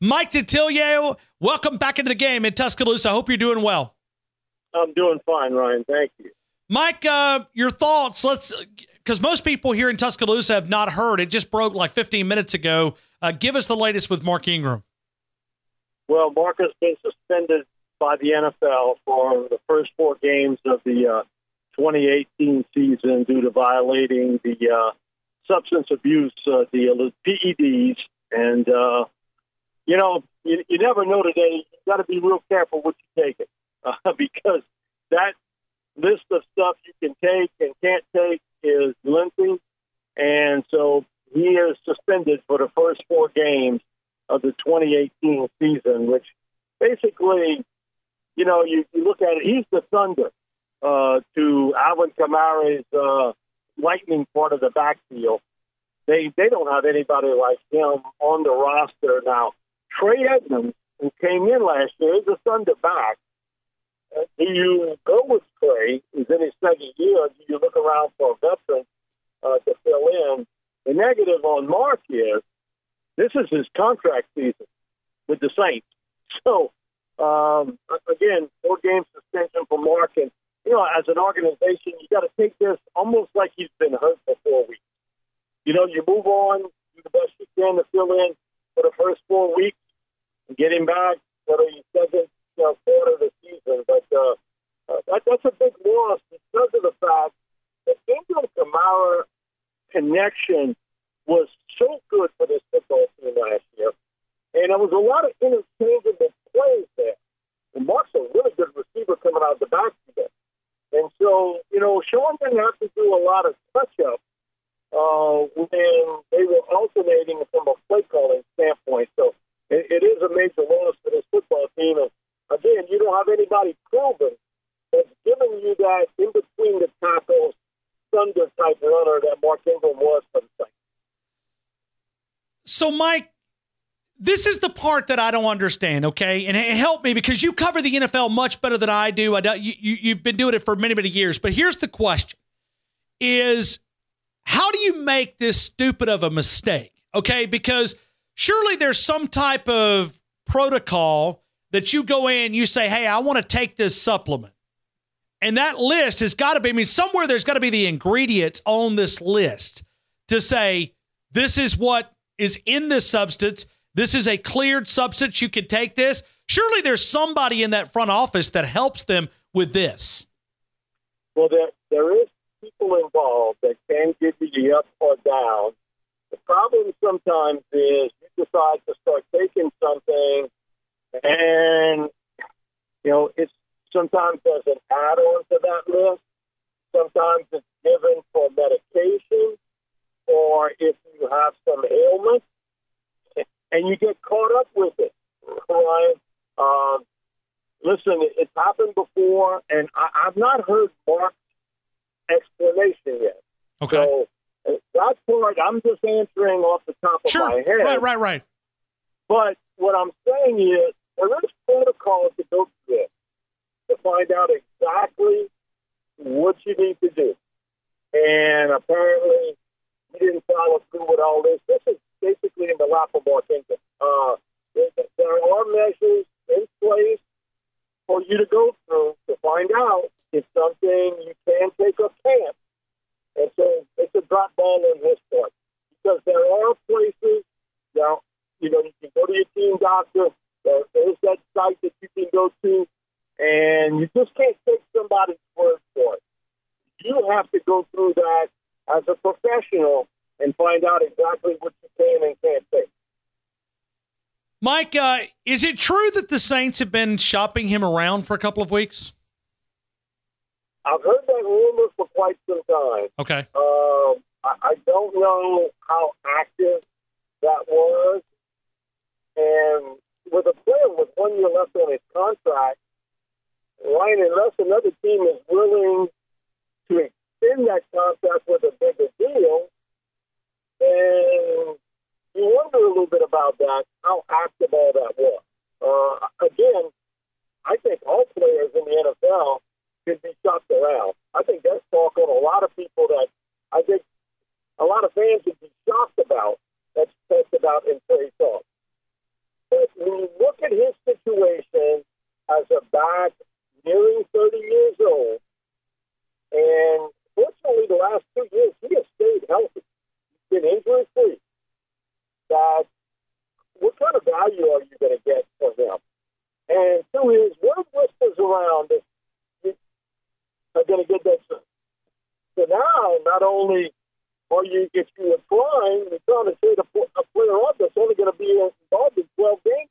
Mike Detillier, welcome back into the game in Tuscaloosa. I hope you're doing well. I'm doing fine, Ryan. Thank you. Mike, your thoughts, because most people here in Tuscaloosa have not heard. It just broke like 15 minutes ago. Give us the latest with Mark Ingram. Well, Mark has been suspended by the NFL for the first 4 games of the 2018 season due to violating the substance abuse deal, PEDs. And, you never know today. You got to be real careful what you take it because that list of stuff you can take and can't take is lengthy. And so he is suspended for the first 4 games of the 2018 season, which basically, you look at it, he's the thunder to Alvin Kamara's lightning part of the backfield. They don't have anybody like him on the roster now. Trey Edmonds, who came in last year, is a thunder back. Do you go with Trey, who's in his second year? Do you look around for a veteran to fill in? The negative on Mark is this is his contract season with the Saints. So, again, 4 game suspension for Mark. And, as an organization, you got to take this almost like he's been hurt for 4 weeks. You move on, do the best you can to fill in for the first 4 weeks and get him back for the second quarter of the season. But that's a big loss because of the fact that Ingram-Kamara connection was so good for this football team last year. And there was a lot of interchangeable plays there. And Mark's a really good receiver coming out of the backfield. And so, Sean didn't have to do a lot of touch-up when they were alternating from a play calling standpoint. So it is a major loss for this football team. And again, you don't have anybody proven that's giving you that in between the tackles, thunder type runner that Mark Ingram was for the Saints. So, Mike, this is the part that I don't understand, okay? And help me because you cover the NFL much better than I do. You've been doing it for many, many years. But here's the question is, how do you make this stupid of a mistake, okay? Because surely there's some type of protocol that you go in, you say, hey, I want to take this supplement. And that list has got to be, somewhere there's got to be the ingredients on this list to say, this is what is in this substance. This is a cleared substance. You can take this. Surely there's somebody in that front office that helps them with this. Well, there is people involved that can give you the up or down. The problem sometimes is you decide to start taking something and, it's sometimes there's an add-on to that list. Sometimes it's given for medication or if you have some ailment and you get caught up with it. Ryan, listen, it's happened before, and I've not heard Mark's explanation yet. Okay. So that part, I'm just answering off the top of my head. Right. But what I'm saying is there is protocol to go through this to find out exactly what you need to do. And apparently he didn't follow through with all this. This is basically in the lap of Mark Ingram. There are measures in place for you to go through to find out if something you can take or can't. And so it's a drop ball on his part. Because there are places, now, you can go to your team doctor. There's that site that you can go to, and you just can't take somebody's word for it. You have to go through that as a professional and find out exactly what you can and can't take. Mike, is it true that the Saints have been shopping him around for a couple of weeks? I've heard that rumor for quite some time. Okay. I don't know how active that was. And with a player with 1 year left on his contract, Ryan, unless another team is willing to extend that contract with a bigger deal, then you wonder a little bit about that, how active all that was. Again, I think all players in the NFL should be shopped around. I think that's talk on a lot of people that I think a lot of fans would be shocked about. That's talked about in trade talk. But you look at his situation as a back nearing 30 years old, and fortunately the last 2 years he has stayed healthy, he's been injury-free, that what kind of value are you going to get for him? And to his word whispers around that you are going to get that. So now, not only are you, if you're trying to trade a player up that's only going to be involved in 12 games.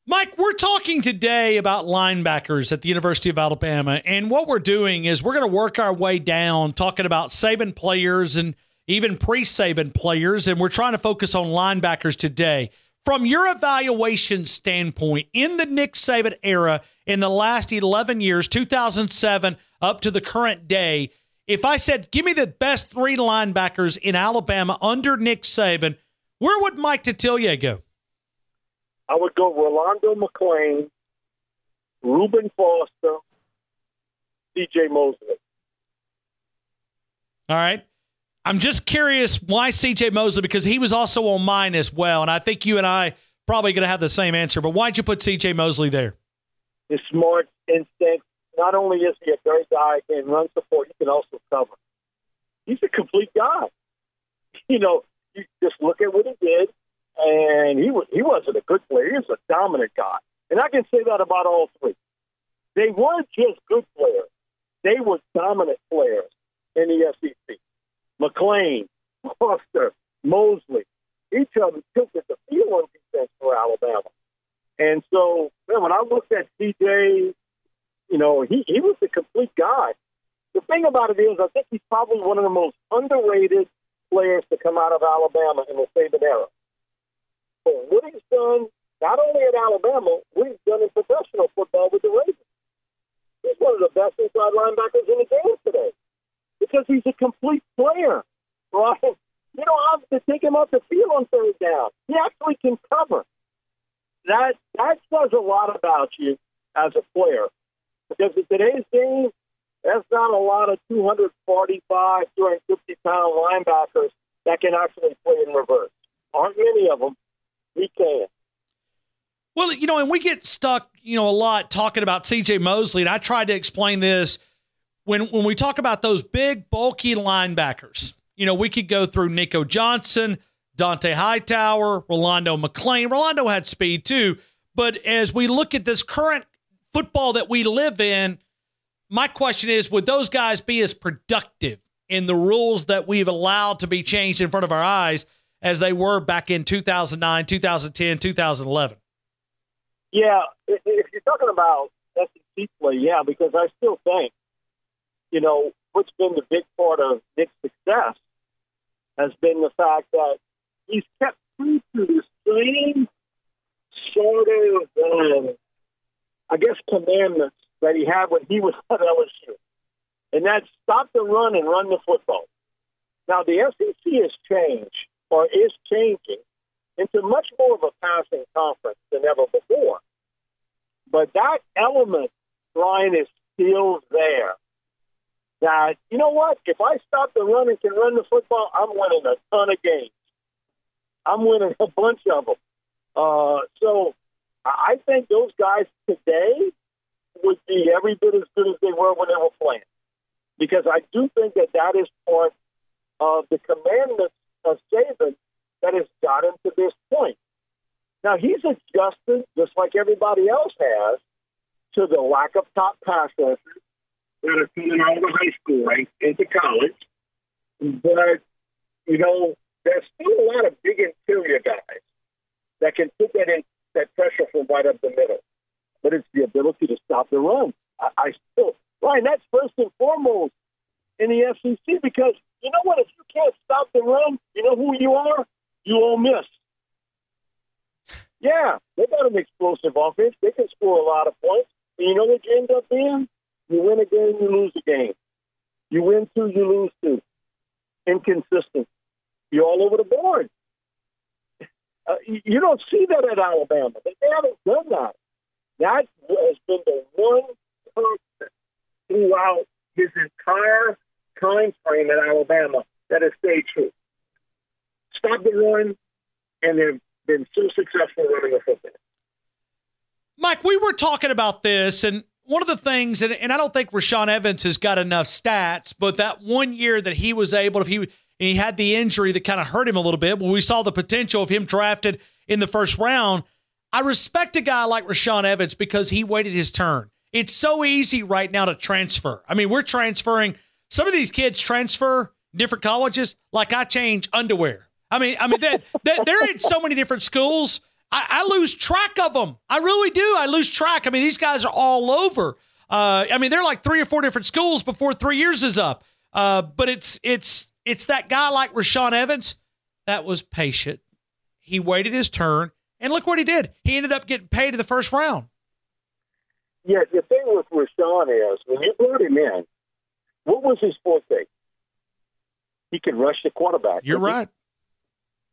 Mike, we're talking today about linebackers at the University of Alabama, and what we're doing is we're going to work our way down talking about Saban players and even pre-Saban players, and we're trying to focus on linebackers today. From your evaluation standpoint, in the Nick Saban era, in the last 11 years, 2007 up to the current day, if I said, give me the best 3 linebackers in Alabama under Nick Saban, where would Mike Detillier go? I would go Rolando McClain, Reuben Foster, C.J. Mosley. All right. I'm just curious why C.J. Mosley, because he was also on mine as well, and I think you and I probably going to have the same answer, but why'd you put C.J. Mosley there? His smart instinct. Not only is he a great guy and run support, he can also cover. He's a complete guy. You know, you just look at what he did, and he wasn't a good player. He was a dominant guy. And I can say that about all 3. They weren't just good players. They were dominant players in the SEC. McClain, Foster, Mosley, each of them tilted the field on defense for Alabama. And so, man, when I looked at CJ, you know, he was the complete guy. The thing about it is, I think he's probably one of the most underrated players to come out of Alabama in the Saban era. But what he's done, not only at Alabama, what he's done in professional football with the Ravens. He's one of the best inside linebackers in the game today because he's a complete player, right? You don't have to take him off the field on third down. He actually can cover. That says a lot about you as a player because in today's game, that's not a lot of 245, 250-pound linebackers that can actually play in reverse. Aren't many of them. He can. Well, you know, and we get stuck, you know, a lot talking about C.J. Mosley, and I tried to explain this when we talk about those big, bulky linebackers. You know, we could go through Nico Johnson, Dante Hightower, Rolando McClain. Rolando had speed too, but as we look at this current football that we live in, my question is, would those guys be as productive in the rules that we've allowed to be changed in front of our eyes as they were back in 2009, 2010, 2011? Yeah, if you're talking about SEC play, yeah, because I still think, you know, what's been the big part of Nick's success has been the fact that he's kept true to the same sort of, I guess, commandments that he had when he was at LSU. And that's stop the run and run the football. Now, the SEC has changed, or is changing, into much more of a passing conference than ever before. But that element, Ryan, is still there. That, you know what, if I stop the run and can run the football, I'm winning a ton of games. I'm winning a bunch of them. So I think those guys today would be every bit as good as they were when they were playing. Because I do think that is part of the commandments of Saban that has got him to this point. Now, he's adjusted, just like everybody else has, to the lack of top pass rushers that are coming out of high school ranks into college. But, you know, there's still a lot of big interior guys that can put that pressure from right up the middle. But it's the ability to stop the run. I still, Ryan, that's first and foremost in the SEC because, you know what, if you can't stop the run, you know who you are? You Ole Miss. Yeah, they got an explosive offense. They can score a lot of points. And you know what you end up being? You win a game, you lose a game. You win 2, you lose 2. Inconsistent. You're all over the board. You don't see that at Alabama. They haven't done that. That has been the one constant throughout his entire time frame at Alabama that has stayed true. Stop the run, and they've been so successful running a football. Mike, we were talking about this, and one of the things, and I don't think Rashaan Evans has got enough stats, but that 1 year that he was able, if he had the injury that kind of hurt him a little bit, when we saw the potential of him drafted in the first round, I respect a guy like Rashaan Evans because he waited his turn. It's so easy right now to transfer. I mean, we're transferring. Some of these kids transfer different colleges like I change underwear. I mean, they're in so many different schools. I lose track of them. I really do. I lose track. I mean, these guys are all over. They're like 3 or 4 different schools before 3 years is up. But it's that guy like Rashaan Evans that was patient. He waited his turn, and look what he did. He ended up getting paid in the first round. Yeah, the thing with Rashaan is, when you brought him in, what was his forte? He could rush the quarterback. You're right.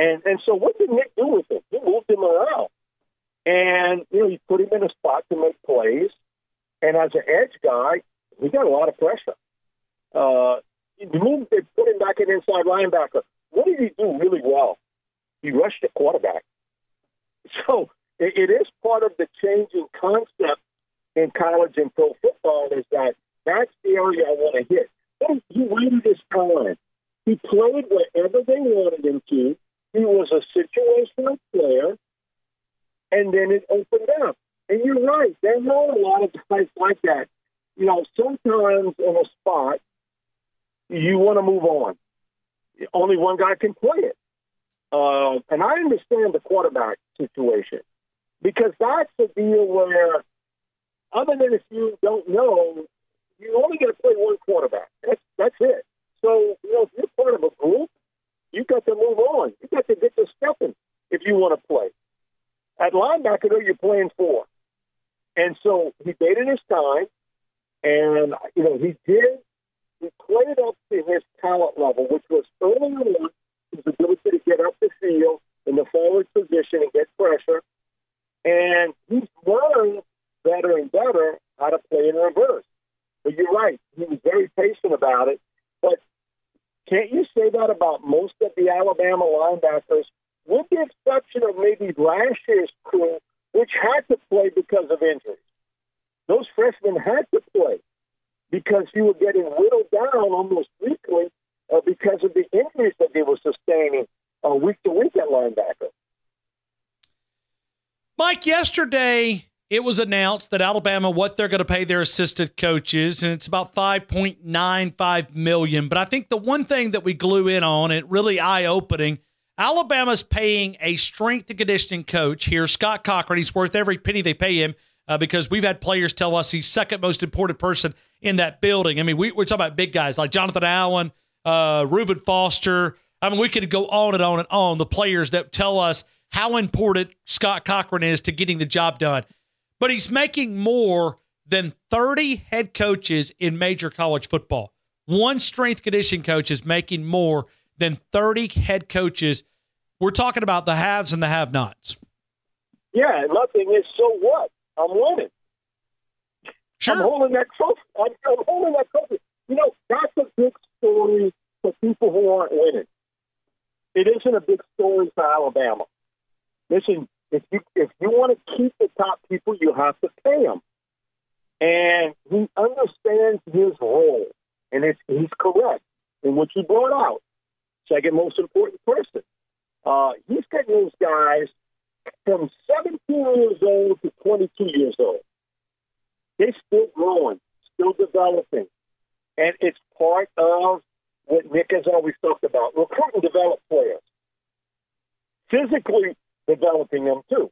And so what did Nick do with him? He moved him around. And, he put him in a spot to make plays. And as an edge guy, he got a lot of pressure. They put him back in inside linebacker. What did he do really well? He rushed the quarterback. So it is part of the changing concept in college and pro football is that's the area I want to hit. But he waited his time. He played wherever they wanted him to. He was a situational player, and then it opened up. And you're right. There are a lot of guys like that. Sometimes in a spot, you want to move on. Only one guy can play it. And I understand the quarterback situation because that's a deal where, other than if you don't know, you only get to play one quarterback. That's it. So, if you're part of a group, you got to move on. You got to get to stepping if you want to play. At linebacker, though, you're playing 4. And so he dated his time, and, he played up to his talent level, which was early on his ability to get up the field in the forward position and get pressure. And he's learned better and better how to play in reverse. But you're right. He was very patient about it. But can't you say that about most of the Alabama linebackers, with the exception of maybe last year's crew, which had to play because of injuries? Those freshmen had to play because you were getting whittled down almost weekly because of the injuries that they were sustaining week to week at linebacker. Mike, yesterday it was announced that Alabama, what they're going to pay their assistant coaches, and it's about $5.95 million. But I think the one thing that we glue in on, and really eye-opening, Alabama's paying a strength and conditioning coach here, Scott Cochran. He's worth every penny they pay him because we've had players tell us he's second most important person in that building. I mean, we're talking about big guys like Jonathan Allen, Reuben Foster. I mean, we could go on and on and on, the players that tell us how important Scott Cochran is to getting the job done. But he's making more than 30 head coaches in major college football. One strength conditioning coach is making more than 30 head coaches. We're talking about the haves and the have-nots. Yeah, and my thing is, so what? I'm winning. Sure. I'm holding that trophy. I'm holding that trophy. That's a big story for people who aren't winning. It isn't a big story for Alabama. Listen, if you want to keep the top people, you have to pay them. And he understands his role, and he's correct in what you brought out. Second most important person. He's getting those guys from 17 years old to 22 years old. They're still growing, still developing. And it's part of what Nick has always talked about, recruit and develop players. Physically developing them, too.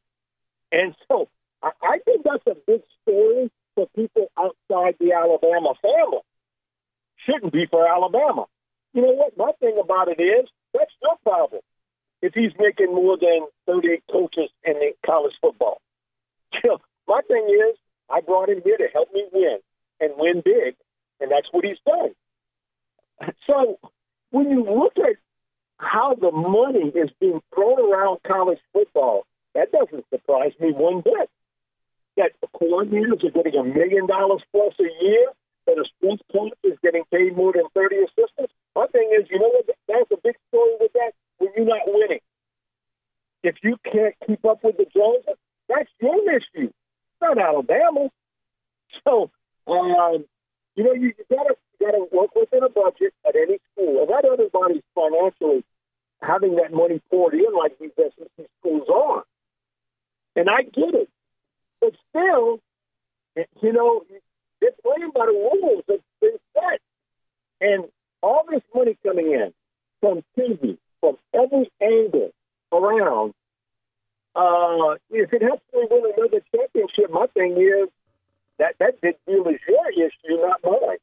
And so I think that's a big story for people outside the Alabama family. Shouldn't be for Alabama. You know what? My thing about it is, that's your problem if he's making more than 38 coaches in college football. My thing is, I brought him here to help me win and win big, and that's what he's done. So when you look at how the money is being thrown around college football, that doesn't surprise me one bit. That the coordinators are getting $1 million plus a year, that a sports coach is getting paid more than 30 assistants. My thing is, you know what? That's a big story with that when you're not winning. if you can't keep up with the Joneses, that's your issue. It's not Alabama. So, you gotta work within a budget at any school, and not everybody's financially having that money poured in like these SEC schools are. And I get it, but still, they're playing by the rules that's been set, and all this money coming in from TV, from every angle around. If it helps me win another championship, my thing is that big deal is your issue, not mine.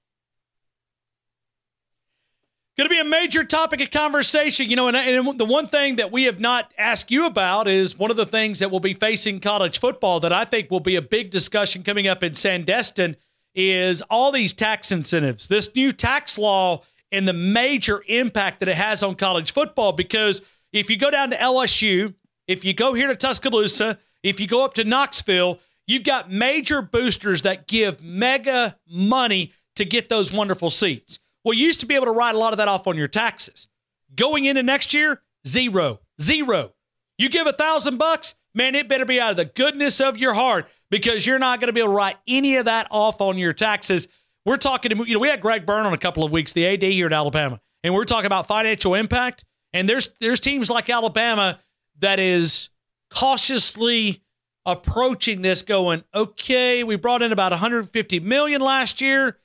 Going to be a major topic of conversation, and the one thing that we have not asked you about is one of the things that will be facing college football that I think will be a big discussion coming up in Sandestin is all these tax incentives, this new tax law and the major impact that it has on college football. Because if you go down to LSU, if you go here to Tuscaloosa, if you go up to Knoxville, you've got major boosters that give mega money to get those wonderful seats. Well, you used to be able to write a lot of that off on your taxes. Going into next year, zero. You give $1,000, man, it better be out of the goodness of your heart, because you're not going to be able to write any of that off on your taxes. We're talking, we had Greg Byrne on a couple of weeks, the AD here at Alabama, and we're talking about financial impact. And there's teams like Alabama that is cautiously approaching this going, okay, we brought in about $150 million last year.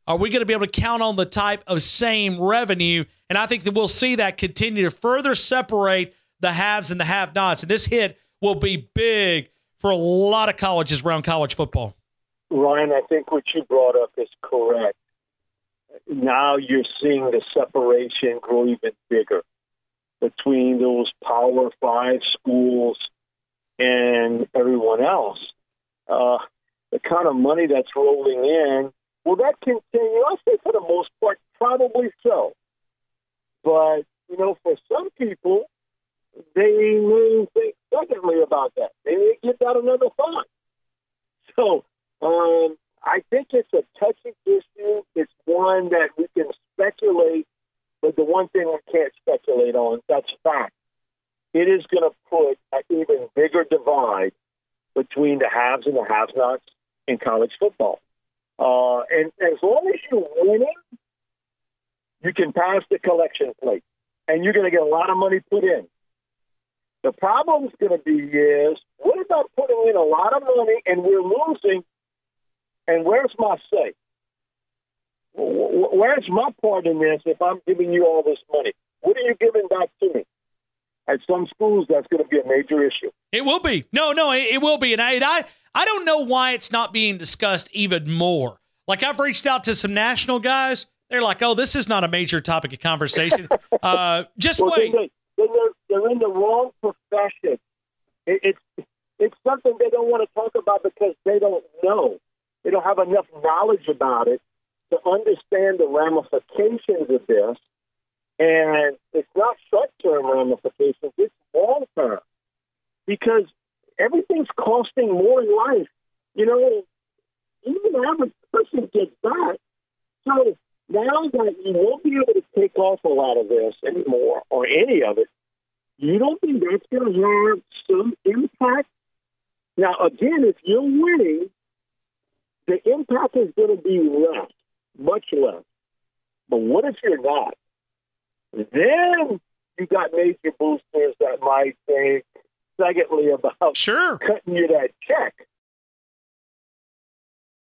Are we going to be able to count on the type of same revenue? And I think that we'll see that continue to further separate the haves and the have-nots. And this hit will be big for a lot of colleges around college football. Ryan, I think what you brought up is correct. Now you're seeing the separation grow even bigger between those Power 5 schools and everyone else. The kind of money that's rolling in, will that continue? I'll say for the most part, probably so. But, for some people, they may think secondly about that. They may give that another thought. So I think it's a touchy issue. It's one that we can speculate, but the one thing we can't speculate on, that's fact. It is going to put an even bigger divide between the haves and the have-nots in college football. And as long as you're winning, you can pass the collection plate, and you're going to get a lot of money put in. The problem's going to be is, what about putting in a lot of money and we're losing, and where's my say? Where's my part in this if I'm giving you all this money? What are you giving back to me? At some schools, that's going to be a major issue. It will be. No, it will be. And I don't know why it's not being discussed even more. Like, I've reached out to some national guys. They're like, oh, this is not a major topic of conversation. Just wait. They're in the wrong profession. It's something they don't want to talk about because they don't know. They don't have enough knowledge about it to understand the ramifications of this. And it's not short-term ramifications, it's long-term. Because everything's costing more in life. Even the average person gets that. So now that you won't be able to take off a lot of this anymore, or any of it, you don't think that's going to have some impact? Now, again, if you're winning, the impact is going to be less, much less. But what if you're not? Then you got major boosters that might think, secondly, about cutting you that check.